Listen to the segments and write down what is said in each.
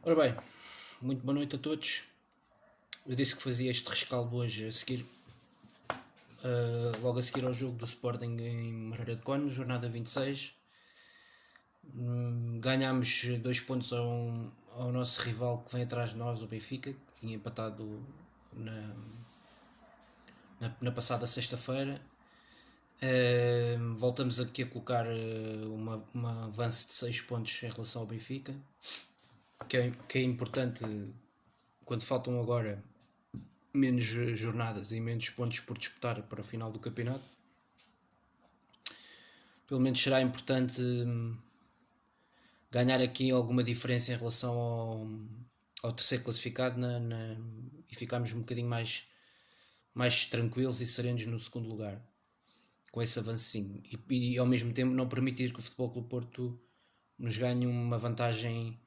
Ora bem, muito boa noite a todos. Eu disse que fazia este rescaldo hoje a seguir, logo a seguir ao jogo do Sporting em Moreira de Cónegos, jornada 26. Ganhámos 2 pontos ao nosso rival que vem atrás de nós, o Benfica, que tinha empatado na passada sexta-feira. Voltamos aqui a colocar um avanço de 6 pontos em relação ao Benfica, que é importante quando faltam agora menos jornadas e menos pontos por disputar para o final do campeonato. Pelo menos será importante ganhar aqui alguma diferença em relação ao terceiro classificado e ficarmos um bocadinho mais tranquilos e serenos no segundo lugar com esse avancinho e ao mesmo tempo não permitir que o Futebol Clube Porto nos ganhe uma vantagem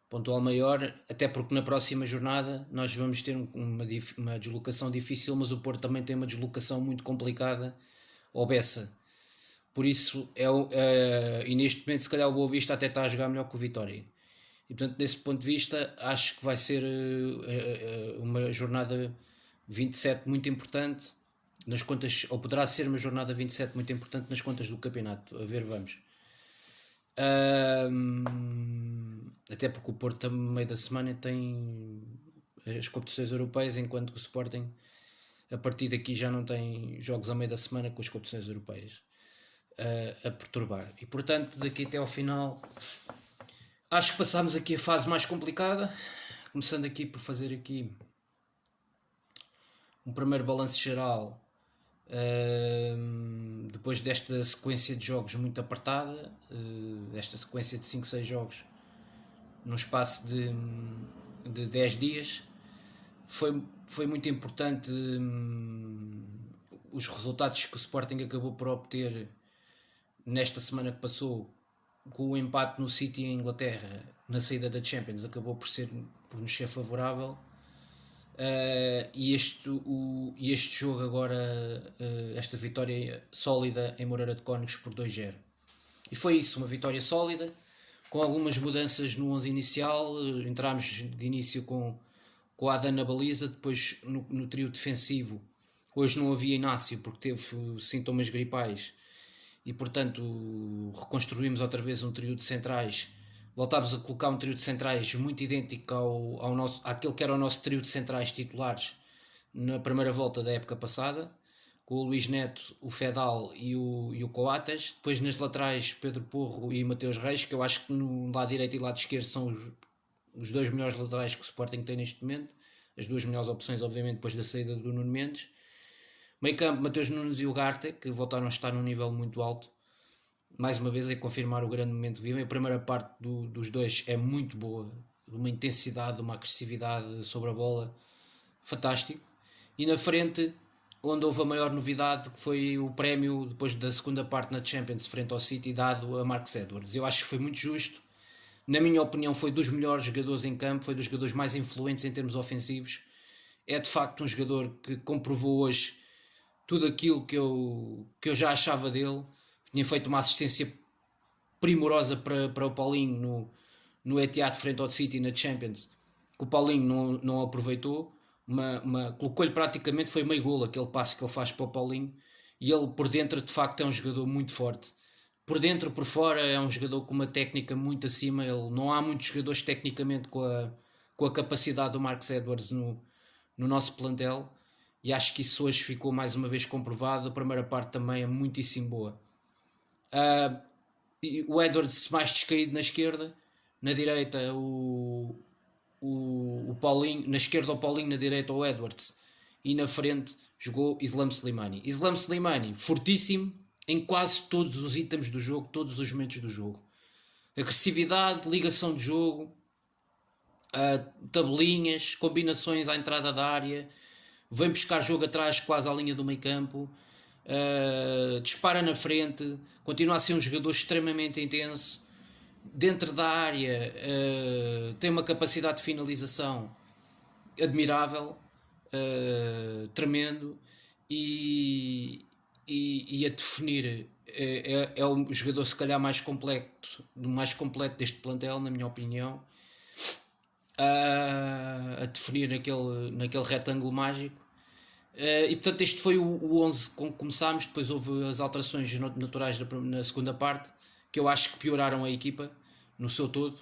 pontual maior, até porque na próxima jornada nós vamos ter uma deslocação difícil, mas o Porto também tem uma deslocação muito complicada ao Bessa. Por isso, e neste momento se calhar o Boa Vista até está a jogar melhor que o Vitória. E portanto, desse ponto de vista, acho que vai ser uma jornada 27 muito importante nas contas, ou poderá ser uma jornada 27 muito importante nas contas do campeonato. A ver, vamos. Até porque o Porto no meio da semana tem as competições europeias, enquanto que o Sporting a partir daqui já não tem jogos a meio da semana com as competições europeias a perturbar. E portanto, daqui até ao final, acho que passámos aqui a fase mais complicada, começando aqui por fazer aqui um primeiro balanço geral. Depois desta sequência de jogos muito apertada, esta sequência de 5, 6 jogos num espaço de 10 dias, foi muito importante os resultados que o Sporting acabou por obter nesta semana que passou, com o empate no City em Inglaterra na saída da Champions, acabou por nos ser favorável. E este jogo agora, esta vitória sólida em Moreira de Cónegos por 2-0. E foi isso, uma vitória sólida, com algumas mudanças no 11 inicial. Entramos de início com a Adan na baliza, depois no trio defensivo. Hoje não havia Inácio porque teve sintomas gripais e portanto reconstruímos outra vez um trio de centrais. Voltámos a colocar um trio de centrais muito idêntico àquele que era o nosso trio de centrais titulares na primeira volta da época passada, com o Luís Neto, o Fedal e o Coates. Depois nas laterais, Pedro Porro e Mateus Reis, que eu acho que no lado direito e lado esquerdo são os dois melhores laterais que o Sporting tem neste momento. As duas melhores opções, obviamente, depois da saída do Nuno Mendes. Meio campo, Mateus Nunes e o Ugarte, que voltaram a estar num nível muito alto. Mais uma vez, é confirmar o grande momento que vivem. A primeira parte dos dois é muito boa, de uma intensidade, de uma agressividade sobre a bola, fantástico. E na frente, onde houve a maior novidade, que foi o prémio, depois da segunda parte na Champions, frente ao City, dado a Marcus Edwards. Eu acho que foi muito justo. Na minha opinião, foi dos melhores jogadores em campo, foi dos jogadores mais influentes em termos ofensivos. É de facto um jogador que comprovou hoje tudo aquilo que eu já achava dele. Tinha feito uma assistência primorosa para o Paulinho no Etihad frente ao City na Champions, que o Paulinho não aproveitou. Colocou-lhe praticamente, foi meio golo aquele passe que ele faz para o Paulinho, e ele por dentro de facto é um jogador muito forte. Por dentro, por fora, é um jogador com uma técnica muito acima. Não há muitos jogadores tecnicamente com a capacidade do Marcus Edwards no nosso plantel, e acho que isso hoje ficou mais uma vez comprovado. A primeira parte também é muitíssimo boa. O Edwards mais descaído na esquerda, na direita o Paulinho, na esquerda o Paulinho, na direita o Edwards, e na frente jogou Islam Slimani, fortíssimo em quase todos os itens do jogo, todos os momentos do jogo. Agressividade, ligação de jogo, tabelinhas, combinações à entrada da área, vem buscar jogo atrás quase à linha do meio campo, dispara na frente, continua a ser um jogador extremamente intenso. Dentro da área tem uma capacidade de finalização admirável, tremendo, e a definir é o jogador se calhar mais completo deste plantel, na minha opinião. a definir naquele retângulo mágico. E portanto este foi o 11 com que começámos. Depois houve as alterações naturais na segunda parte, que eu acho que pioraram a equipa no seu todo,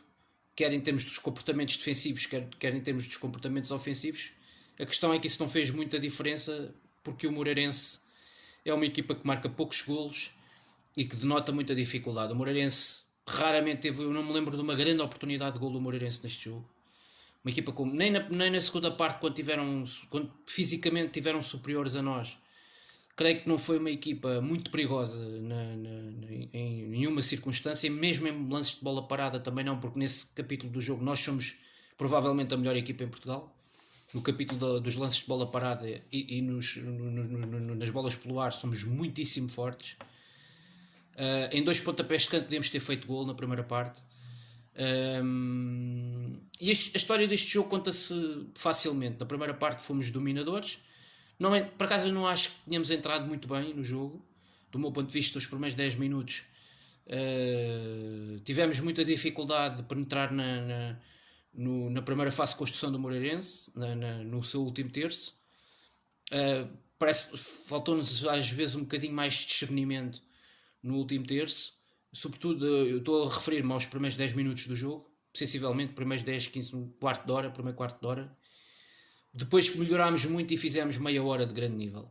quer em termos dos comportamentos defensivos, quer em termos dos comportamentos ofensivos. A questão é que isso não fez muita diferença, porque o Moreirense é uma equipa que marca poucos golos e que denota muita dificuldade. O Moreirense raramente teve, eu não me lembro de uma grande oportunidade de gol do Moreirense neste jogo. Uma equipa como nem na segunda parte, quando fisicamente tiveram superiores a nós, creio que não foi uma equipa muito perigosa em nenhuma circunstância, mesmo em lances de bola parada também não, porque nesse capítulo do jogo nós somos provavelmente a melhor equipa em Portugal. No capítulo dos lances de bola parada e nas bolas pelo ar somos muitíssimo fortes. Em 2 pontapés de canto podíamos ter feito gol na primeira parte. E a história deste jogo conta-se facilmente. Na primeira parte fomos dominadores. Por acaso eu não acho que tínhamos entrado muito bem no jogo. Do meu ponto de vista, os primeiros 10 minutos tivemos muita dificuldade de penetrar na primeira fase de construção do Moreirense, no seu último terço. Faltou-nos às vezes um bocadinho mais de discernimento no último terço. Sobretudo, eu estou a referir-me aos primeiros 10 minutos do jogo, sensivelmente, primeiros 10, 15, primeiro quarto de hora. Depois melhorámos muito e fizemos meia hora de grande nível.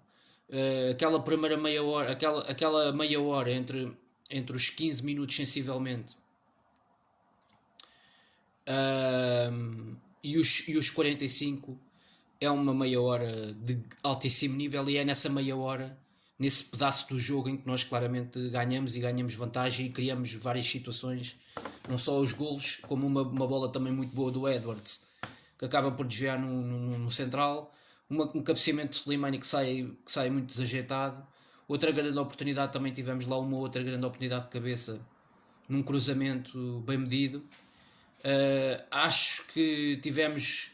Aquela primeira meia hora, aquela meia hora entre os 15 minutos sensivelmente e os 45 é uma meia hora de altíssimo nível, e é nessa meia hora, nesse pedaço do jogo, em que nós claramente ganhamos vantagem e criamos várias situações, não só os golos, como uma bola também muito boa do Edwards, que acaba por desviar no central, um cabeceamento de Slimani que sai muito desajeitado. Outra grande oportunidade, também tivemos lá uma outra grande oportunidade de cabeça, num cruzamento bem medido. Acho que tivemos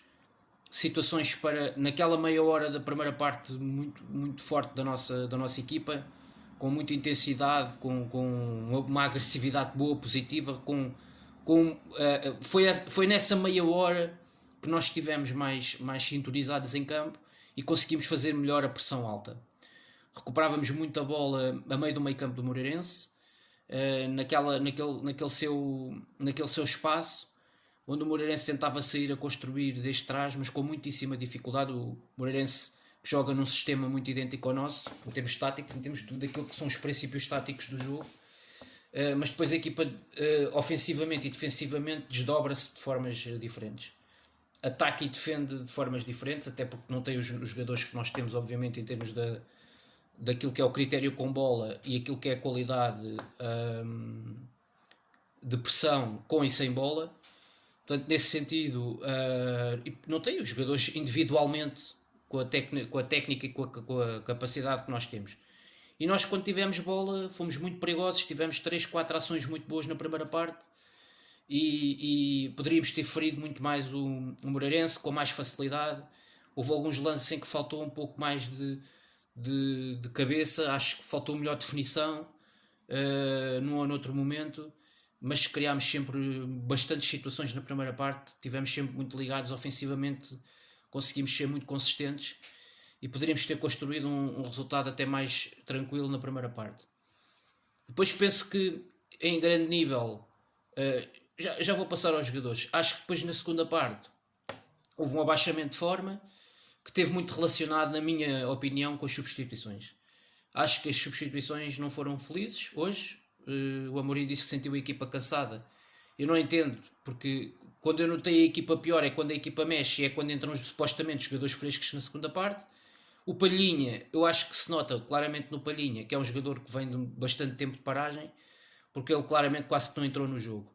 situações naquela meia hora da primeira parte muito, muito forte da nossa equipa, com muita intensidade, com uma agressividade boa, positiva, foi nessa meia hora que nós estivemos mais sintonizados em campo e conseguimos fazer melhor a pressão alta. Recuperávamos muito a bola a meio do meio campo do Moreirense, naquele seu espaço, onde o Moreirense tentava sair a construir desde trás, mas com muitíssima dificuldade. O Moreirense joga num sistema muito idêntico ao nosso, em termos táticos, em termos daquilo que são os princípios táticos do jogo, mas depois a equipa, ofensivamente e defensivamente, desdobra-se de formas diferentes. Ataca e defende de formas diferentes, até porque não tem os jogadores que nós temos, obviamente, em termos daquilo que é o critério com bola e aquilo que é a qualidade de pressão com e sem bola. Portanto, nesse sentido, não tem os jogadores individualmente com a técnica e com a capacidade que nós temos. E nós, quando tivemos bola, fomos muito perigosos, tivemos 3, 4 ações muito boas na primeira parte e poderíamos ter ferido muito mais o Moreirense com mais facilidade. Houve alguns lances em que faltou um pouco mais de cabeça, acho que faltou melhor definição num ou noutro momento, mas criámos sempre bastantes situações na primeira parte, tivemos sempre muito ligados ofensivamente, conseguimos ser muito consistentes e poderíamos ter construído um resultado até mais tranquilo na primeira parte. Depois penso que em grande nível, já vou passar aos jogadores, acho que depois na segunda parte houve um abaixamento de forma que esteve muito relacionado, na minha opinião, com as substituições. Acho que as substituições não foram felizes hoje. O Amorim disse que sentiu a equipa cansada. Eu não entendo, porque quando eu notei a equipa pior é quando a equipa mexe e é quando entram supostamente jogadores frescos na segunda parte. O Palhinha, eu acho que se nota claramente no Palhinha, que é um jogador que vem de bastante tempo de paragem, porque ele claramente quase que não entrou no jogo.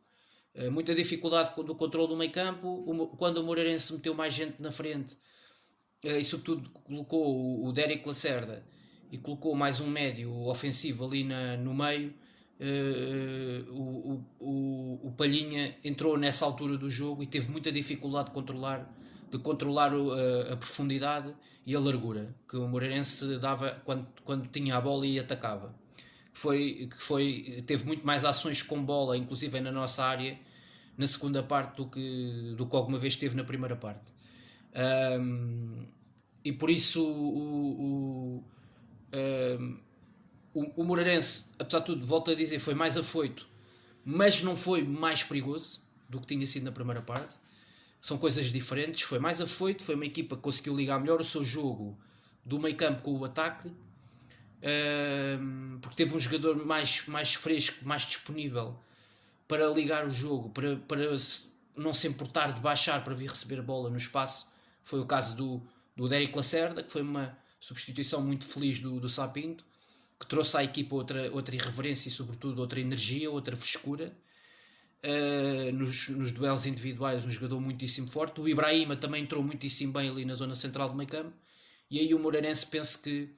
Muita dificuldade do controle do meio campo, quando o Moreirense meteu mais gente na frente e sobretudo colocou o Déric Lacerda e colocou mais um médio ofensivo ali no meio. O Palhinha entrou nessa altura do jogo e teve muita dificuldade de controlar a profundidade e a largura que o Moreirense dava quando tinha a bola e atacava. Teve muito mais ações com bola, inclusive na nossa área, na segunda parte do que alguma vez teve na primeira parte. E por isso o Moreirense, apesar de tudo, volto a dizer, foi mais afoito, mas não foi mais perigoso do que tinha sido na primeira parte. São coisas diferentes. Foi mais afoito, foi uma equipa que conseguiu ligar melhor o seu jogo do meio campo com o ataque, porque teve um jogador mais fresco, mais disponível para ligar o jogo, para não se importar de baixar para vir receber a bola no espaço. Foi o caso do Dérico Lacerda, que foi uma substituição muito feliz do Sapinto, que trouxe à equipa outra irreverência e sobretudo outra energia, outra frescura. Nos duelos individuais, um jogador muitíssimo forte. O Ibrahima também entrou muitíssimo bem ali na zona central do meio campo. E aí o Moreirense, penso que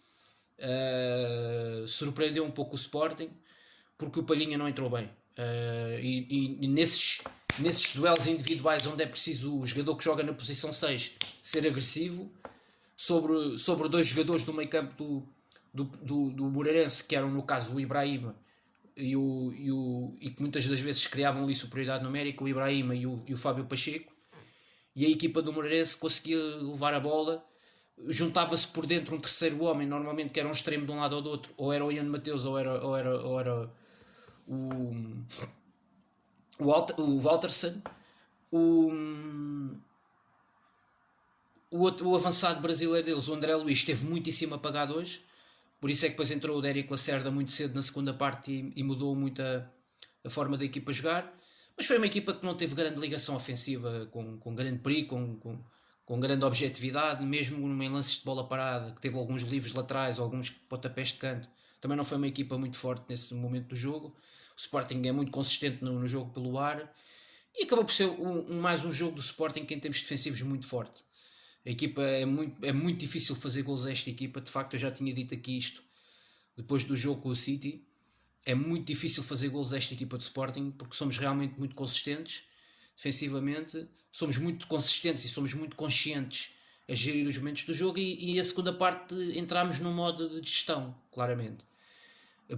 surpreendeu um pouco o Sporting, porque o Palhinha não entrou bem. E nesses duelos individuais onde é preciso o jogador que joga na posição 6 ser agressivo, sobre dois jogadores do meio campo do Moreirense, que eram no caso o Ibrahima e que muitas das vezes criavam ali superioridade numérica, o Ibrahima e o Fábio Pacheco, e a equipa do Moreirense conseguia levar a bola, juntava-se por dentro um terceiro homem, normalmente que era um extremo de um lado ou do outro, ou era o Ian Mateus ou era o Walterson. O avançado brasileiro deles, o André Luiz, esteve muitíssimo apagado hoje, por isso é que depois entrou o Dérico Lacerda muito cedo na segunda parte e mudou muito a forma da equipa jogar. Mas foi uma equipa que não teve grande ligação ofensiva, com grande perigo, com grande objetividade, mesmo em lances de bola parada, que teve alguns livros laterais, alguns pontapés de canto. Também não foi uma equipa muito forte nesse momento do jogo. O Sporting é muito consistente no jogo pelo ar e acabou por ser mais um jogo do Sporting que em termos defensivos muito forte. A equipa é muito difícil fazer gols a esta equipa. De facto, eu já tinha dito aqui isto depois do jogo com o City. É muito difícil fazer gols a esta equipa do Sporting, porque somos realmente muito consistentes defensivamente, somos muito consistentes e somos muito conscientes a gerir os momentos do jogo, e a segunda parte entramos num modo de gestão, claramente.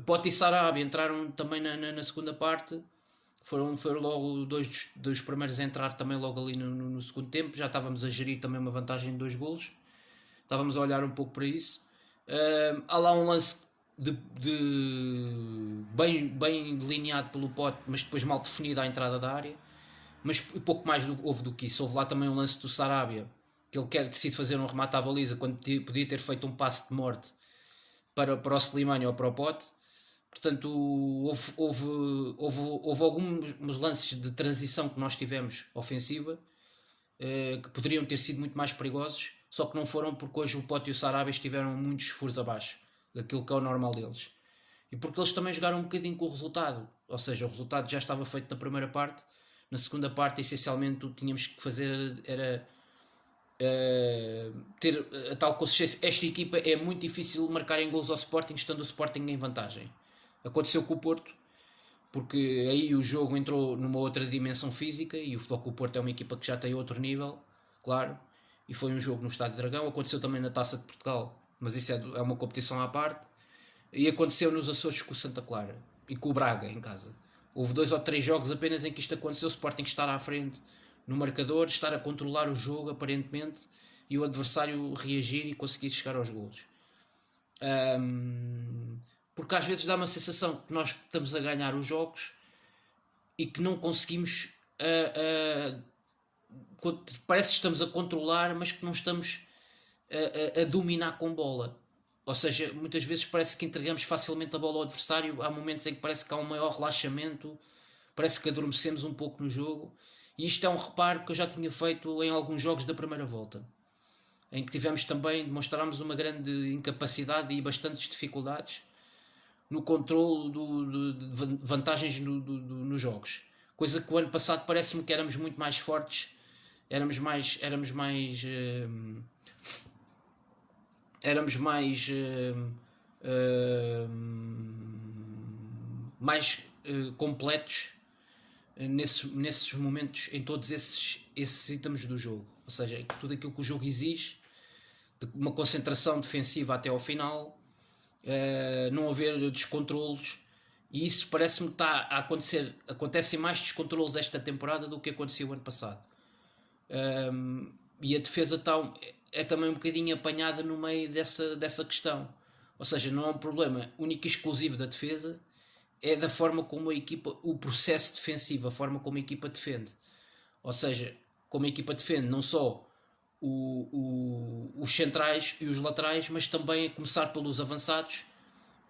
Pote e Sarabia entraram também na segunda parte, foram logo dois dos primeiros a entrar também logo ali no segundo tempo. Já estávamos a gerir também uma vantagem de 2 golos, estávamos a olhar um pouco para isso. Há lá um lance bem delineado pelo Pote, mas depois mal definido à entrada da área, mas pouco mais houve do que isso. Houve lá também um lance do Sarabia, que ele decide fazer um remate à baliza quando podia ter feito um passe de morte para o Slimani ou para o Pote. Portanto, houve alguns lances de transição que nós tivemos ofensiva, que poderiam ter sido muito mais perigosos, só que não foram, porque hoje o Pote e o Sarabia estiveram muitos furos abaixo daquilo que é o normal deles, e porque eles também jogaram um bocadinho com o resultado, ou seja, o resultado já estava feito na primeira parte. Na segunda parte, essencialmente, o que tínhamos que fazer era ter a tal consistência. Esta equipa é muito difícil marcar em gols ao Sporting estando o Sporting em vantagem. Aconteceu com o Porto, porque aí o jogo entrou numa outra dimensão física, e o Futebol Clube do Porto é uma equipa que já tem outro nível, claro, e foi um jogo no Estádio Dragão. Aconteceu também na Taça de Portugal, mas isso é uma competição à parte, e aconteceu nos Açores com o Santa Clara e com o Braga em casa. Houve 2 ou 3 jogos apenas em que isto aconteceu, o Sporting estar à frente no marcador, estar a controlar o jogo aparentemente, e o adversário reagir e conseguir chegar aos golos. Porque às vezes dá uma sensação que nós estamos a ganhar os jogos e que não conseguimos, parece que estamos a controlar, mas que não estamos a dominar com bola. Ou seja, muitas vezes parece que entregamos facilmente a bola ao adversário. Há momentos em que parece que há um maior relaxamento, parece que adormecemos um pouco no jogo, e isto é um reparo que eu já tinha feito em alguns jogos da primeira volta, em que demonstramos uma grande incapacidade e bastantes dificuldades no controle de vantagens nos jogos, coisa que o ano passado parece-me que éramos muito mais fortes, éramos mais completos nesses momentos, em todos esses itens do jogo. Ou seja, tudo aquilo que o jogo exige, de uma concentração defensiva até ao final, não haver descontrolos E isso parece-me que está a acontecer. Acontecem mais descontrolos esta temporada do que aconteceu o ano passado. E a defesa está, é também um bocadinho apanhada no meio dessa questão. Ou seja, não é um problema único e exclusivo da defesa, é da forma como a equipa, o processo defensivo, a forma como a equipa defende. Ou seja, como a equipa defende não só os centrais e os laterais, mas também a começar pelos avançados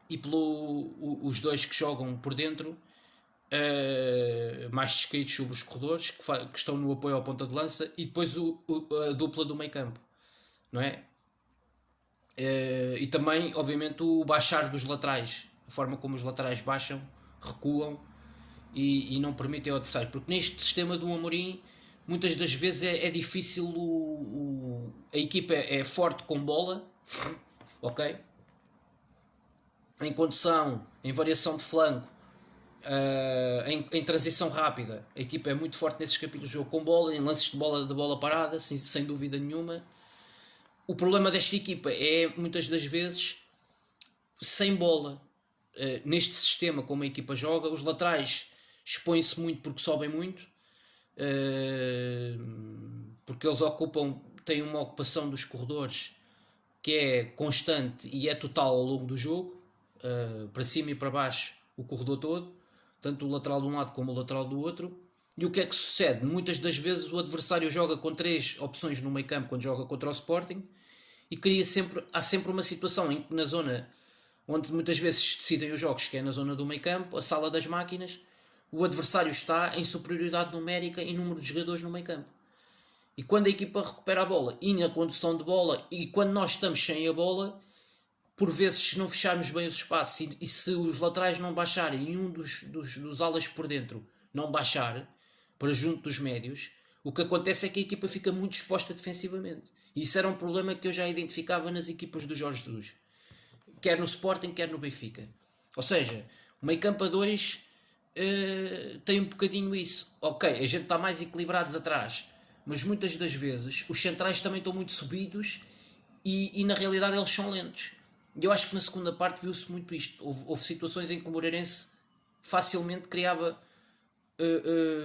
e pelos dois que jogam por dentro, mais descaídos sobre os corredores, que estão no apoio ao ponta de lança, e depois a dupla do meio campo, não é? E também, obviamente, o baixar dos laterais, a forma como os laterais baixam, recuam e não permitem ao adversário, porque neste sistema do Amorim muitas das vezes é difícil, a equipa é forte com bola, ok? Em condução, em variação de flanco, em transição rápida, a equipa é muito forte nesses capítulos de jogo com bola, em lances de bola parada, sem dúvida nenhuma. O problema desta equipa é muitas das vezes sem bola. Neste sistema, como a equipa joga, os laterais expõem-se muito porque sobem muito, porque eles têm uma ocupação dos corredores que é constante e é total ao longo do jogo, para cima e para baixo, o corredor todo, tanto o lateral de um lado como o lateral do outro. E o que é que sucede? Muitas das vezes o adversário joga com 3 opções no meio campo quando joga contra o Sporting, e há sempre uma situação em que na zona onde muitas vezes decidem os jogos, que é na zona do meio campo, a sala das máquinas, o adversário está em superioridade numérica em número de jogadores no meio campo. E quando a equipa recupera a bola e na condução de bola, e quando nós estamos sem a bola, por vezes, se não fecharmos bem os espaços e se os laterais não baixarem e um dos alas por dentro não baixar para junto dos médios, o que acontece é que a equipa fica muito exposta defensivamente. E isso era um problema que eu já identificava nas equipas do Jorge Jesus, quer no Sporting, quer no Benfica. Ou seja, o meio campo a 2 tem um bocadinho isso. Ok, a gente está mais equilibrados atrás, mas muitas das vezes os centrais também estão muito subidos e na realidade eles são lentos. E eu acho que na segunda parte viu-se muito isto. Houve situações em que o Moreirense facilmente criava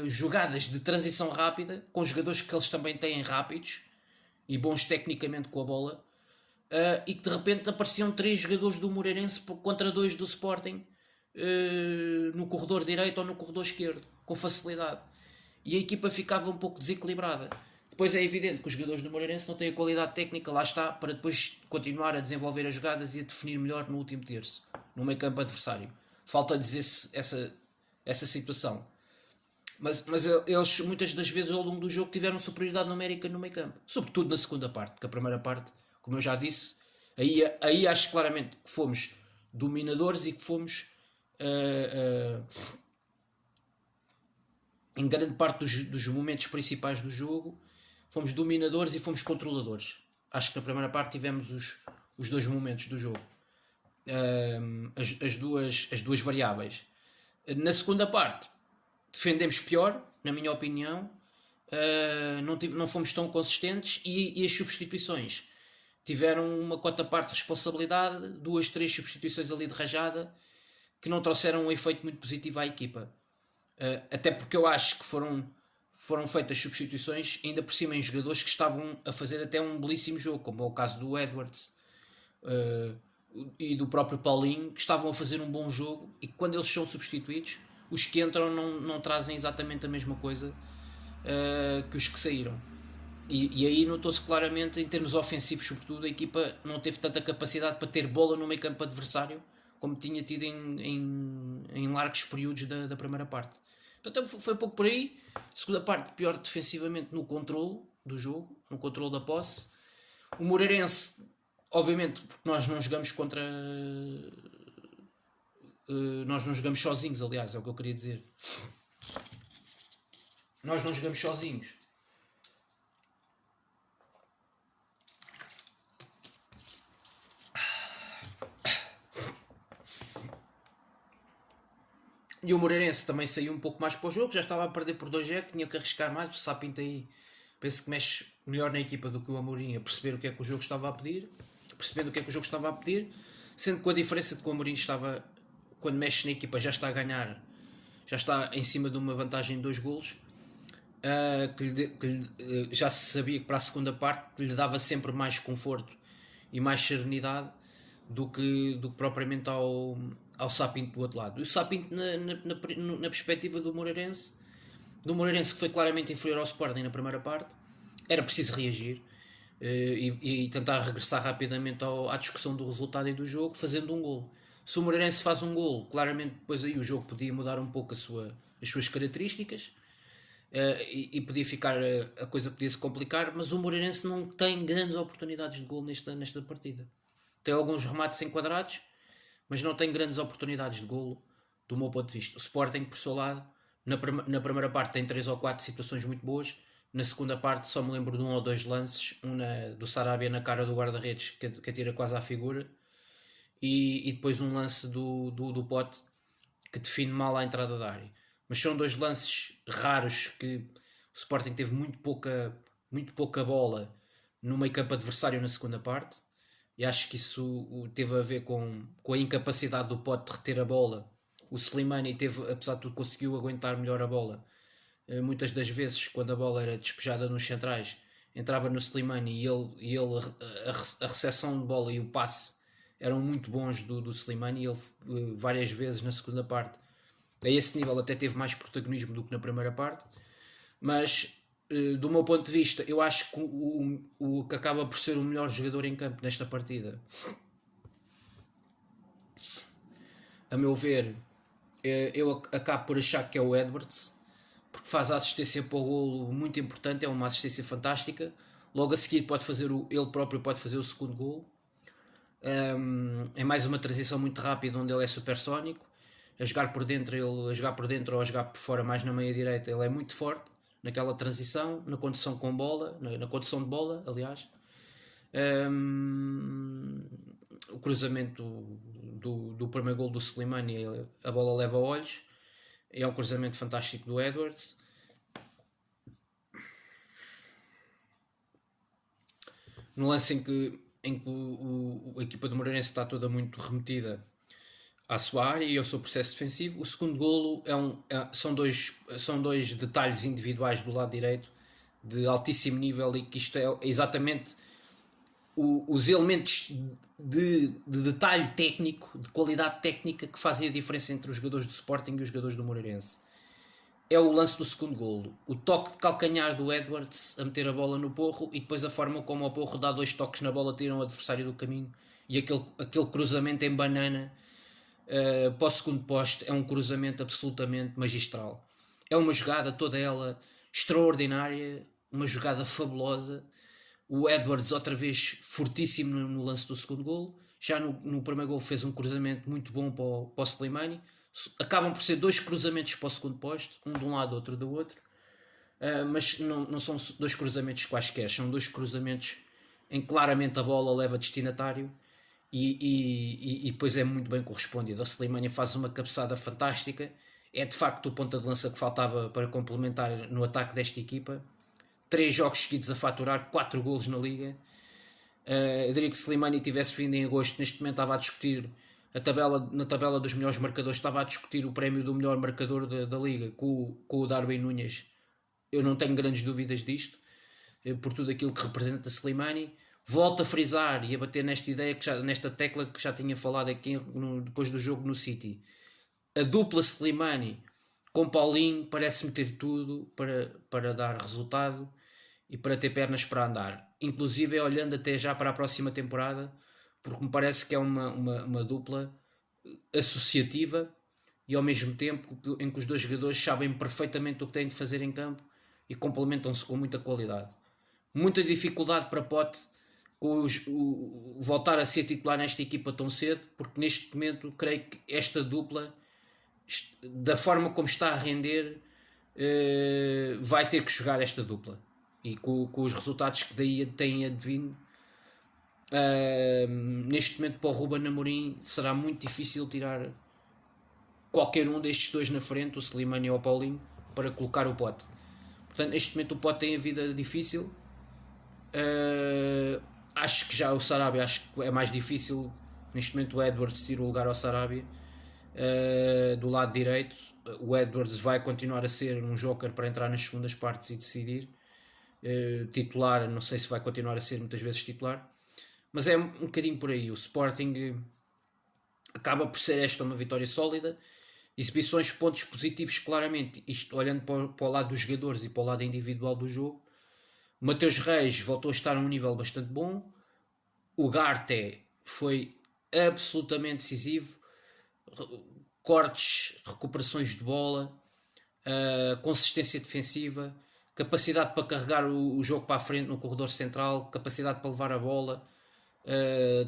jogadas de transição rápida com jogadores que eles também têm rápidos e bons tecnicamente com a bola, e que de repente apareciam 3 jogadores do Moreirense contra 2 do Sporting, no corredor direito ou no corredor esquerdo, com facilidade. E a equipa ficava um pouco desequilibrada. Depois é evidente que os jogadores do Moreirense não têm a qualidade técnica, lá está, para depois continuar a desenvolver as jogadas e a definir melhor no último terço, no meio campo adversário. Falta dizer essa situação. Mas eles muitas das vezes ao longo do jogo tiveram superioridade numérica no meio campo, sobretudo na segunda parte, porque a primeira parte, como eu já disse, aí acho claramente que fomos dominadores e que fomos em grande parte dos momentos principais do jogo, fomos dominadores e fomos controladores. Acho que na primeira parte tivemos os 2 momentos do jogo, as duas variáveis. Na segunda parte defendemos pior, na minha opinião, não fomos tão consistentes e as substituições tiveram uma cota parte de responsabilidade, 2, 3 substituições ali de rajada que não trouxeram um efeito muito positivo à equipa. Até porque eu acho que foram feitas substituições ainda por cima em jogadores que estavam a fazer até um belíssimo jogo, como é o caso do Edwards e do próprio Paulinho, que estavam a fazer um bom jogo, e que quando eles são substituídos, os que entram não trazem exatamente a mesma coisa que os que saíram. E aí notou-se claramente, em termos ofensivos sobretudo, a equipa não teve tanta capacidade para ter bola no meio campo adversário como tinha tido em largos períodos da primeira parte. Portanto, foi um pouco por aí. Segunda parte, pior defensivamente no controle do jogo, no controle da posse. O Moreirense, obviamente, porque nós não jogamos contra... nós não jogamos sozinhos, aliás, é o que eu queria dizer. Nós não jogamos sozinhos. E o Moreirense também saiu um pouco mais para o jogo, já estava a perder por 2-0, tinha que arriscar mais. O Sapinto aí penso que mexe melhor na equipa do que o Amorim, a perceber o que é que o jogo estava a pedir, sendo que a diferença de que o Amorim estava quando mexe na equipa já está a ganhar, já está em cima de uma vantagem de 2 golos, já se sabia que para a segunda parte lhe dava sempre mais conforto e mais serenidade do que propriamente ao Sapinto do outro lado. E o Sapinto na perspectiva do Moreirense que foi claramente inferior ao Sporting na primeira parte, era preciso reagir e tentar regressar rapidamente à discussão do resultado e do jogo, fazendo um golo. Se o Moreirense faz um golo, claramente depois aí o jogo podia mudar um pouco as suas características, e podia ficar, a coisa podia se complicar, mas o Moreirense não tem grandes oportunidades de golo nesta partida. Tem alguns remates enquadrados, mas não tem grandes oportunidades de golo do meu ponto de vista. O Sporting, por seu lado, na primeira parte tem 3 ou 4 situações muito boas, na segunda parte só me lembro de 1 ou 2 lances, do Sarabia na cara do guarda-redes que atira quase à figura, e depois um lance do Pote que define mal a entrada da área. Mas são 2 lances raros que o Sporting teve muito pouca bola no meio campo adversário na segunda parte, e acho que isso teve a ver com a incapacidade do Pote de reter a bola. O Slimani apesar de tudo, conseguiu aguentar melhor a bola. Muitas das vezes, quando a bola era despejada nos centrais, entrava no Slimani e a recepção de bola e o passe eram muito bons do Slimani, e ele várias vezes na segunda parte a esse nível até teve mais protagonismo do que na primeira parte. Mas do meu ponto de vista, eu acho que o que acaba por ser o melhor jogador em campo nesta partida, a meu ver, eu acabo por achar que é o Edwards, porque faz a assistência para o golo muito importante, é uma assistência fantástica. Logo a seguir ele próprio pode fazer o segundo golo. É mais uma transição muito rápida onde ele é supersónico. A jogar por dentro ou a jogar por fora, mais na meia direita, ele é muito forte naquela transição, na condução com bola, na condução de bola, aliás. O cruzamento do primeiro gol do Slimani, a bola leva a olhos, é um cruzamento fantástico do Edwards. No lance em que a equipa do Moreirense está toda muito remetida à sua área e ao seu processo defensivo, o segundo golo são dois detalhes individuais do lado direito de altíssimo nível, e que isto é exatamente os elementos de detalhe técnico, de qualidade técnica, que fazem a diferença entre os jogadores do Sporting e os jogadores do Moreirense. É o lance do segundo golo, o toque de calcanhar do Edwards a meter a bola no Porro, e depois a forma como o Porro dá 2 toques na bola, tira o adversário do caminho, e aquele cruzamento em banana para o segundo poste é um cruzamento absolutamente magistral. É uma jogada toda ela extraordinária, uma jogada fabulosa. O Edwards outra vez fortíssimo no lance do segundo golo. Já no primeiro golo fez um cruzamento muito bom para o Slimani. Acabam por ser 2 cruzamentos para o segundo poste, um de um lado, outro do outro, mas não são 2 cruzamentos quaisquer, são 2 cruzamentos em que claramente a bola leva destinatário, e depois é muito bem correspondido. O Slimani faz uma cabeçada fantástica, é de facto o ponta de lança que faltava para complementar no ataque desta equipa. 3 jogos seguidos a faturar, 4 golos na Liga. Eu diria que se Slimani tivesse vindo em agosto, neste momento estava a discutir na tabela dos melhores marcadores, estava a discutir o prémio do melhor marcador da Liga com o Darwin Núñez. Eu não tenho grandes dúvidas disto, por tudo aquilo que representa Slimani. Volto a frisar e a bater nesta ideia, nesta tecla que já tinha falado aqui depois do jogo no City. A dupla Slimani com Paulinho parece-me ter tudo para dar resultado e para ter pernas para andar. Inclusive olhando até já para a próxima temporada, porque me parece que é uma dupla associativa e ao mesmo tempo em que os 2 jogadores sabem perfeitamente o que têm de fazer em campo e complementam-se com muita qualidade. Muita dificuldade para Pote voltar a ser titular nesta equipa tão cedo, porque neste momento creio que esta dupla, da forma como está a render, vai ter que jogar esta dupla, e com os resultados que daí têm advindo, neste momento para o Ruben Amorim será muito difícil tirar qualquer um destes 2 na frente, o Slimani ou o Paulinho, para colocar o Pote. Portanto, neste momento o Pote tem a vida difícil. Acho que já o Sarabia, acho que é mais difícil neste momento o Edwards ir o lugar ao Sarabia, do lado direito. O Edwards vai continuar a ser um joker para entrar nas segundas partes e decidir. Titular, não sei se vai continuar a ser muitas vezes titular, mas é um bocadinho por aí. O Sporting acaba por ser esta uma vitória sólida, exibições, pontos positivos claramente, isto olhando para o lado dos jogadores e para o lado individual do jogo. O Mateus Reis voltou a estar a um nível bastante bom, o Garte foi absolutamente decisivo, cortes, recuperações de bola, consistência defensiva, capacidade para carregar o jogo para a frente no corredor central, capacidade para levar a bola,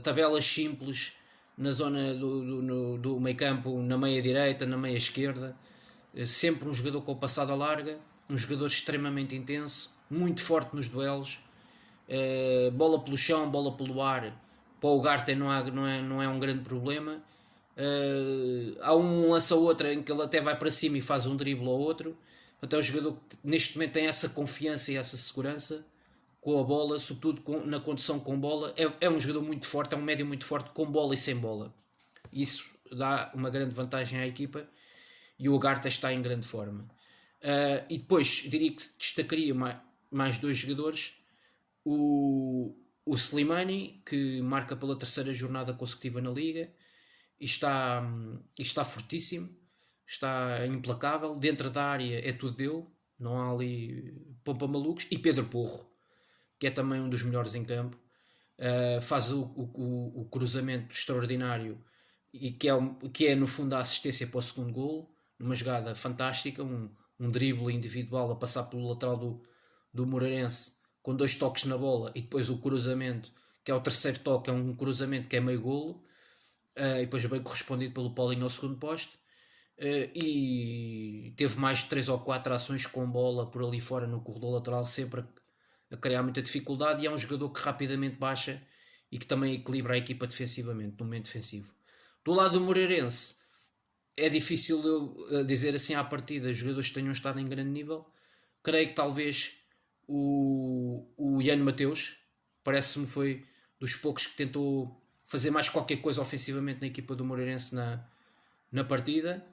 tabelas simples na zona do meio campo, na meia direita, na meia esquerda, sempre um jogador com passada larga, um jogador extremamente intenso, muito forte nos duelos, bola pelo chão, bola pelo ar, para o Garte não é um grande problema. Há um lance a outra em que ele até vai para cima e faz um drible ao outro. Então é um jogador que neste momento tem essa confiança e essa segurança com a bola, sobretudo na condução com bola. É um jogador muito forte, é um médio muito forte com bola e sem bola. Isso dá uma grande vantagem à equipa e o Ugarte está em grande forma. E depois diria que destacaria mais dois jogadores. O Slimani, que marca pela terceira jornada consecutiva na Liga e está fortíssimo, está implacável, dentro da área é tudo dele, não há ali pompa malucos. E Pedro Porro, que é também um dos melhores em campo, faz o cruzamento extraordinário e que é no fundo a assistência para o segundo golo, numa jogada fantástica, um drible individual a passar pelo lateral do Moreirense com 2 toques na bola e depois o cruzamento, que é o terceiro toque, é um cruzamento que é meio golo, e depois bem correspondido pelo Paulinho ao segundo poste. E teve mais de 3 ou 4 ações com bola por ali fora no corredor lateral, sempre a criar muita dificuldade, e é um jogador que rapidamente baixa e que também equilibra a equipa defensivamente, no momento defensivo. Do lado do Moreirense, é difícil eu dizer assim à partida jogadores que tenham estado em grande nível. Creio que talvez o Ian Mateus, parece-me foi dos poucos que tentou fazer mais qualquer coisa ofensivamente na equipa do Moreirense na partida.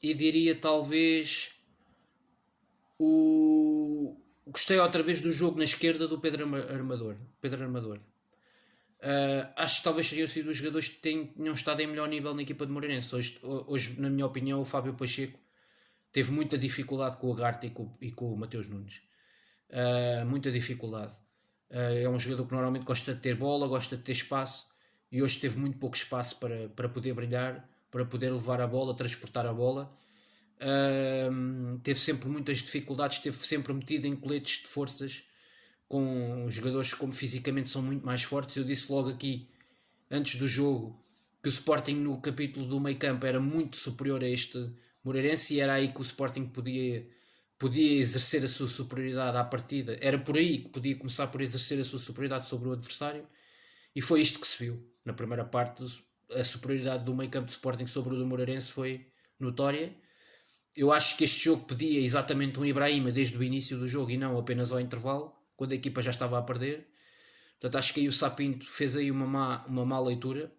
E diria talvez gostei outra vez do jogo na esquerda do Pedro Armador. Acho que talvez teriam sido os jogadores que tenham estado em melhor nível na equipa de Moreirense. Hoje, na minha opinião, o Fábio Pacheco teve muita dificuldade com o Garte e com o Mateus Nunes. Muita dificuldade. É um jogador que normalmente gosta de ter bola, gosta de ter espaço, e hoje teve muito pouco espaço para poder brilhar, para poder levar a bola, transportar a bola. Teve sempre muitas dificuldades, esteve sempre metido em coletes de forças com jogadores como fisicamente são muito mais fortes. Eu disse logo aqui antes do jogo que o Sporting no capítulo do meio campo era muito superior a este Moreirense, e era aí que o Sporting podia exercer a sua superioridade à partida. Era por aí que podia começar por exercer a sua superioridade sobre o adversário, e foi isto que se viu na primeira parte. A superioridade do meio campo do Sporting sobre o do Moreirense foi notória. Eu acho que este jogo pedia exatamente um Ibrahima desde o início do jogo e não apenas ao intervalo, quando a equipa já estava a perder. Portanto, acho que aí o Sapinto fez aí uma má leitura.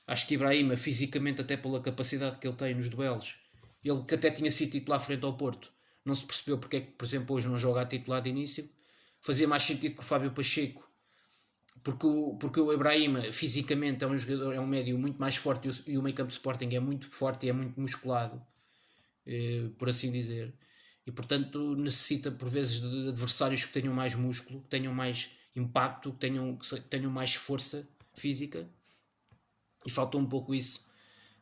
Acho que Ibrahima, fisicamente, até pela capacidade que ele tem nos duelos, ele que até tinha sido titular frente ao Porto, não se percebeu porque é que, por exemplo, hoje não joga a titular de início. Fazia mais sentido que o Fábio Pacheco, porque o Ibrahima fisicamente é um jogador, é um médio muito mais forte, e o meio campo de Sporting é muito forte e é muito musculado, por assim dizer, e portanto necessita por vezes de adversários que tenham mais músculo, que tenham mais impacto, que tenham mais força física, e faltou um pouco isso.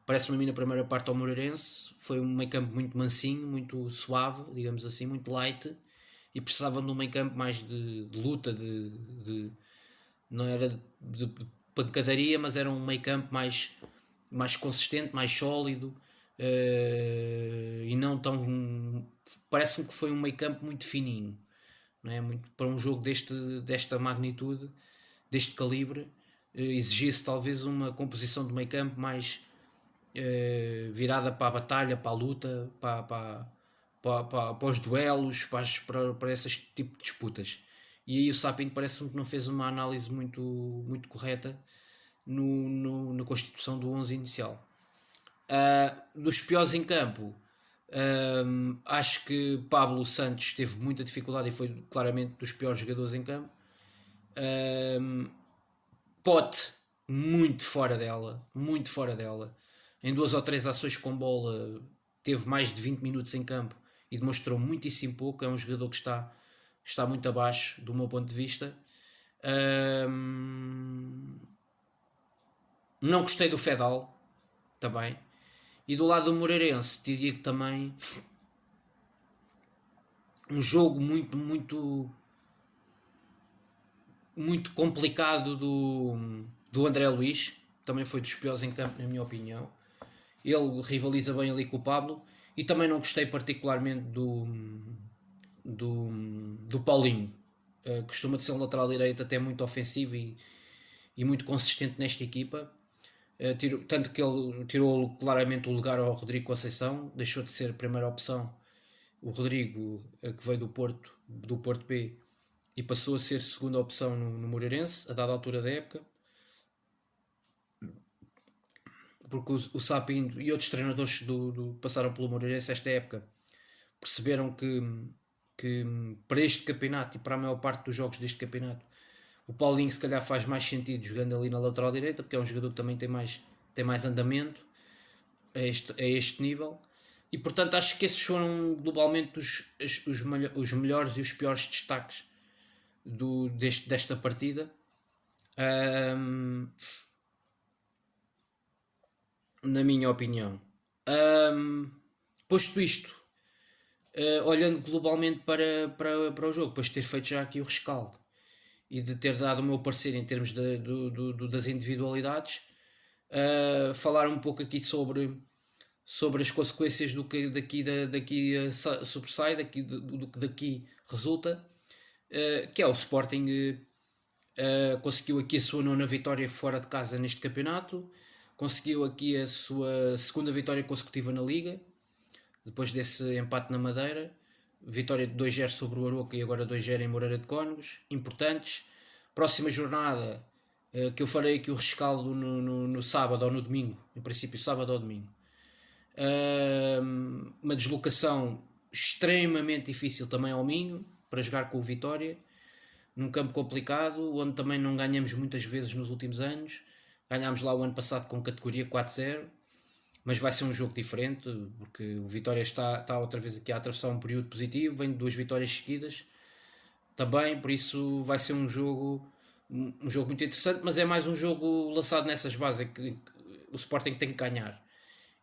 Parece-me a mim na primeira parte ao Moreirense foi um meio campo muito mansinho, muito suave, digamos assim, muito light, e precisavam de um meio campo mais de luta, não era de pancadaria, mas era um meio campo mais consistente, mais sólido, e não tão. Parece-me que foi um meio campo muito fininho, não é? Muito, para um jogo desta magnitude, deste calibre, exigia-se talvez uma composição de meio campo mais virada para a batalha, para a luta, para os duelos, para esses tipos de disputas. E aí o Sapinto parece-me que não fez uma análise muito correta na constituição do 11 inicial. Dos piores em campo, acho que Pablo Santos teve muita dificuldade e foi claramente dos piores jogadores em campo. Pote, muito fora dela. Em 2 ou 3 ações com bola, teve mais de 20 minutos em campo e demonstrou muitíssimo pouco. É um jogador que está muito abaixo do meu ponto de vista. Não gostei do Fedal também. E do lado do Moreirense, diria que também um jogo muito complicado do André Luiz. Também foi dos piores em campo, na minha opinião. Ele rivaliza bem ali com o Pablo. E também não gostei particularmente do Paulinho. Costuma de ser um lateral direito até muito ofensivo e muito consistente nesta equipa. Tanto que ele tirou claramente o lugar ao Rodrigo Conceição, deixou de ser a primeira opção o Rodrigo, que veio do Porto B, e passou a ser segunda opção no Moreirense, a dada altura da época, porque o Sapinto e outros treinadores passaram pelo Moreirense esta época perceberam que para este campeonato e para a maior parte dos jogos deste campeonato o Paulinho se calhar faz mais sentido jogando ali na lateral direita, porque é um jogador que também tem mais andamento a este nível. E portanto acho que esses foram globalmente os melhores e os piores destaques desta partida. Na minha opinião. Posto isto, olhando globalmente para o jogo, depois de ter feito já aqui o rescaldo e de ter dado o meu parecer em termos das individualidades, falar um pouco aqui sobre as consequências do que daqui sobressai, do que daqui resulta, que é o Sporting conseguiu aqui a sua 9ª vitória fora de casa neste campeonato, conseguiu aqui a sua 2ª vitória consecutiva na Liga, depois desse empate na Madeira, vitória de 2-0 sobre o Aroca e agora 2-0 em Moreira de Cónegos, importantes. Próxima jornada, que eu farei aqui o rescaldo no sábado ou no domingo, em princípio sábado ou domingo. Uma deslocação extremamente difícil também ao Minho, para jogar com o Vitória, num campo complicado, onde também não ganhamos muitas vezes nos últimos anos. Ganhámos lá o ano passado com categoria 4-0, mas vai ser um jogo diferente, porque o Vitória está outra vez aqui a atravessar um período positivo, vem de 2 vitórias seguidas também, por isso vai ser um jogo muito interessante, mas é mais um jogo lançado nessas bases, que o Sporting tem que ganhar,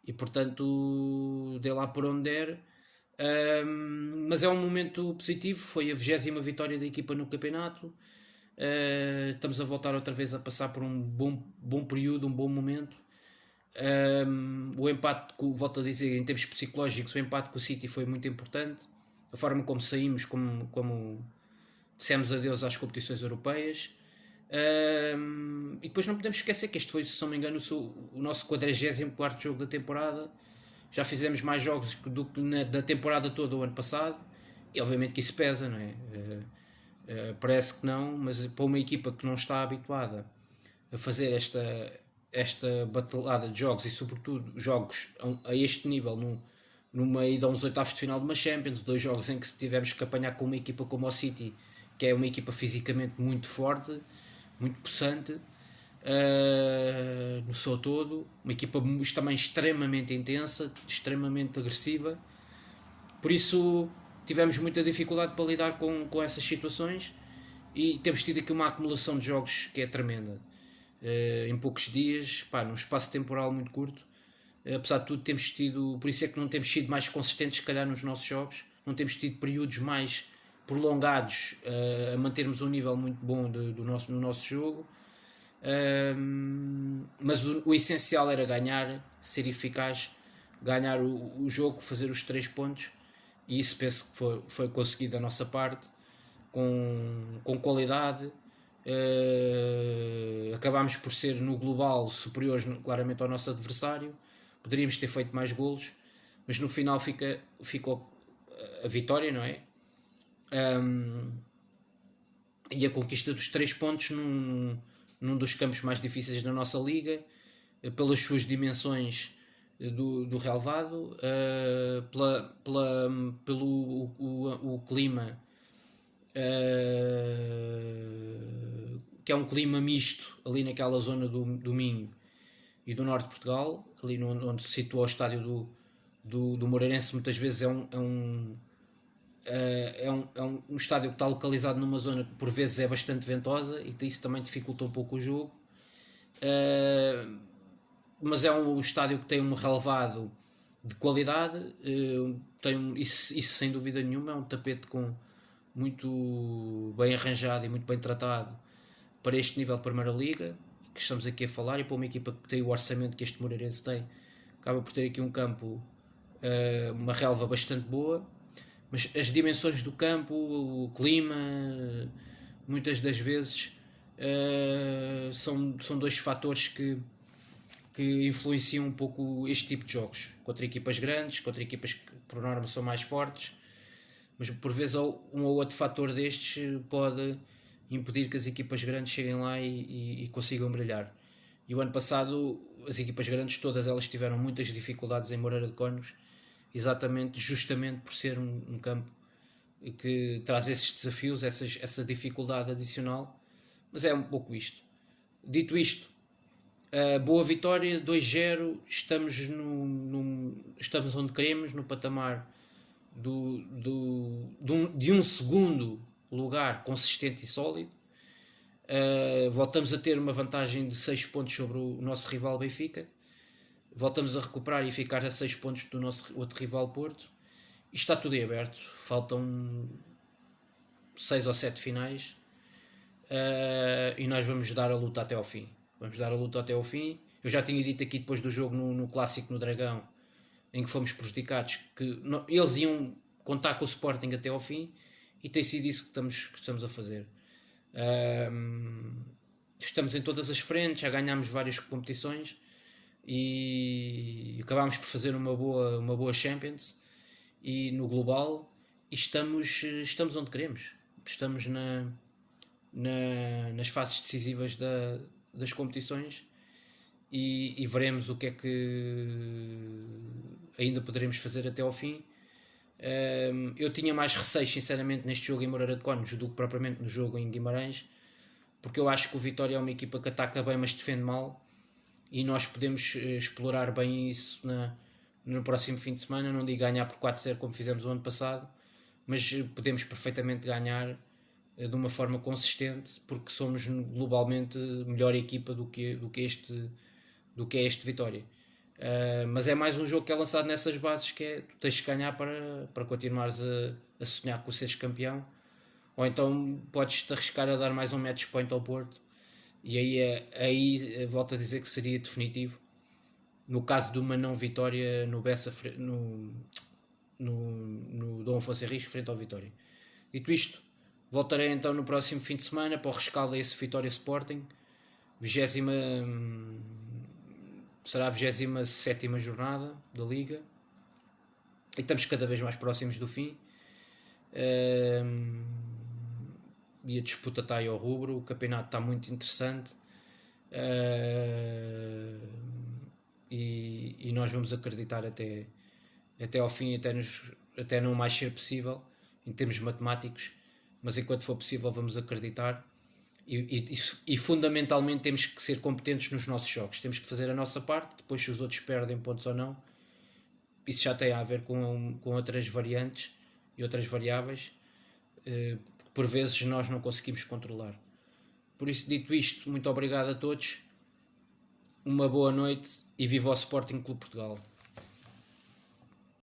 e portanto dê lá por onde der. Mas é um momento positivo, foi a 20ª vitória da equipa no campeonato. Estamos a voltar outra vez a passar por um bom período, um bom momento. O empate, volto a dizer, em termos psicológicos, o empate com o City foi muito importante. A forma como saímos, como dissemos adeus às competições europeias. E depois não podemos esquecer que este foi, se não me engano, o nosso 44º jogo da temporada. Já fizemos mais jogos do que da temporada toda o ano passado, e obviamente que isso pesa, não é? Parece que não, mas para uma equipa que não está habituada a fazer esta batelada de jogos, e sobretudo jogos a este nível, numa ida a uns oitavos de final de uma Champions, 2 jogos em que tivemos que apanhar com uma equipa como o City, que é uma equipa fisicamente muito forte, muito possante, no seu todo, uma equipa também extremamente intensa, extremamente agressiva. Por isso tivemos muita dificuldade para lidar com essas situações, e temos tido aqui uma acumulação de jogos que é tremenda. Em poucos dias, num espaço temporal muito curto. Apesar de tudo, temos tido, por isso é que não temos sido mais consistentes, se calhar, nos nossos jogos, não temos tido períodos mais prolongados a mantermos um nível muito bom no nosso jogo. Mas o essencial era ganhar, ser eficaz, ganhar o jogo, fazer os 3 pontos, e isso penso que foi conseguido da nossa parte, com qualidade. Acabámos por ser no global superiores claramente ao nosso adversário, poderíamos ter feito mais golos, mas no final ficou a vitória, não é? E a conquista dos 3 pontos num dos campos mais difíceis da nossa liga, pelas suas dimensões do relvado, pelo o clima, que é um clima misto ali naquela zona do Minho e do norte de Portugal, ali onde se situa o estádio do Moreirense. Muitas vezes é um estádio que está localizado numa zona que por vezes é bastante ventosa, e isso também dificulta um pouco o jogo. Mas é um estádio que tem um relevado de qualidade, isso sem dúvida nenhuma. É um tapete muito bem arranjado e muito bem tratado para este nível de Primeira Liga que estamos aqui a falar, e para uma equipa que tem o orçamento que este Moreirense tem, acaba por ter aqui um campo, uma relva bastante boa. Mas as dimensões do campo, o clima, muitas das vezes são dois fatores que influenciam um pouco este tipo de jogos, contra equipas grandes, contra equipas que por norma são mais fortes, mas por vezes um ou outro fator destes pode impedir que as equipas grandes cheguem lá e consigam brilhar. E o ano passado as equipas grandes, todas elas tiveram muitas dificuldades em Moreira de Cónegos, justamente por ser um campo que traz esses desafios, essa dificuldade adicional. Mas é um pouco isto. Dito isto, boa vitória, 2-0, estamos onde queremos, no patamar de um segundo lugar consistente e sólido. Voltamos a ter uma vantagem de 6 pontos sobre o nosso rival Benfica. Voltamos a recuperar e ficar a 6 pontos do nosso outro rival Porto. E está tudo em aberto. Faltam 6 ou 7 finais. E nós vamos dar a luta até ao fim. Eu já tinha dito aqui depois do jogo no Clássico no Dragão, em que fomos prejudicados, que eles iam contar com o Sporting até ao fim, e tem sido isso que estamos a fazer. Estamos em todas as frentes, já ganhámos várias competições e acabámos por fazer uma boa Champions e no global, e estamos onde queremos. Estamos nas fases decisivas das competições, e veremos o que é que ainda poderemos fazer até ao fim. Eu tinha mais receios, sinceramente, neste jogo em Moreira de Cónegos do que propriamente no jogo em Guimarães, porque eu acho que o Vitória é uma equipa que ataca bem, mas defende mal, e nós podemos explorar bem isso no próximo fim de semana. Não digo ganhar por 4-0 como fizemos o ano passado, mas podemos perfeitamente ganhar de uma forma consistente, porque somos globalmente melhor equipa do que é este Vitória. Mas é mais um jogo que é lançado nessas bases, que é: tu tens que ganhar para continuares a sonhar com seres campeão, ou então podes-te arriscar a dar mais um match point ao Porto, e aí volto a dizer que seria definitivo no caso de uma não vitória no Bessa, no Dom Afonso Henriques, frente ao Vitória. Dito isto, voltarei então no próximo fim de semana para o rescaldo a esse Vitória Sporting. Será a 27ª jornada da Liga, e estamos cada vez mais próximos do fim. E a disputa está aí ao rubro, o campeonato está muito interessante, e nós vamos acreditar até ao fim, até não mais ser possível em termos matemáticos, mas enquanto for possível vamos acreditar. E fundamentalmente temos que ser competentes nos nossos jogos, temos que fazer a nossa parte. Depois, se os outros perdem pontos ou não, isso já tem a ver com outras variantes e outras variáveis que por vezes nós não conseguimos controlar. Por isso, dito isto, muito obrigado a todos, uma boa noite e viva o Sporting Clube Portugal.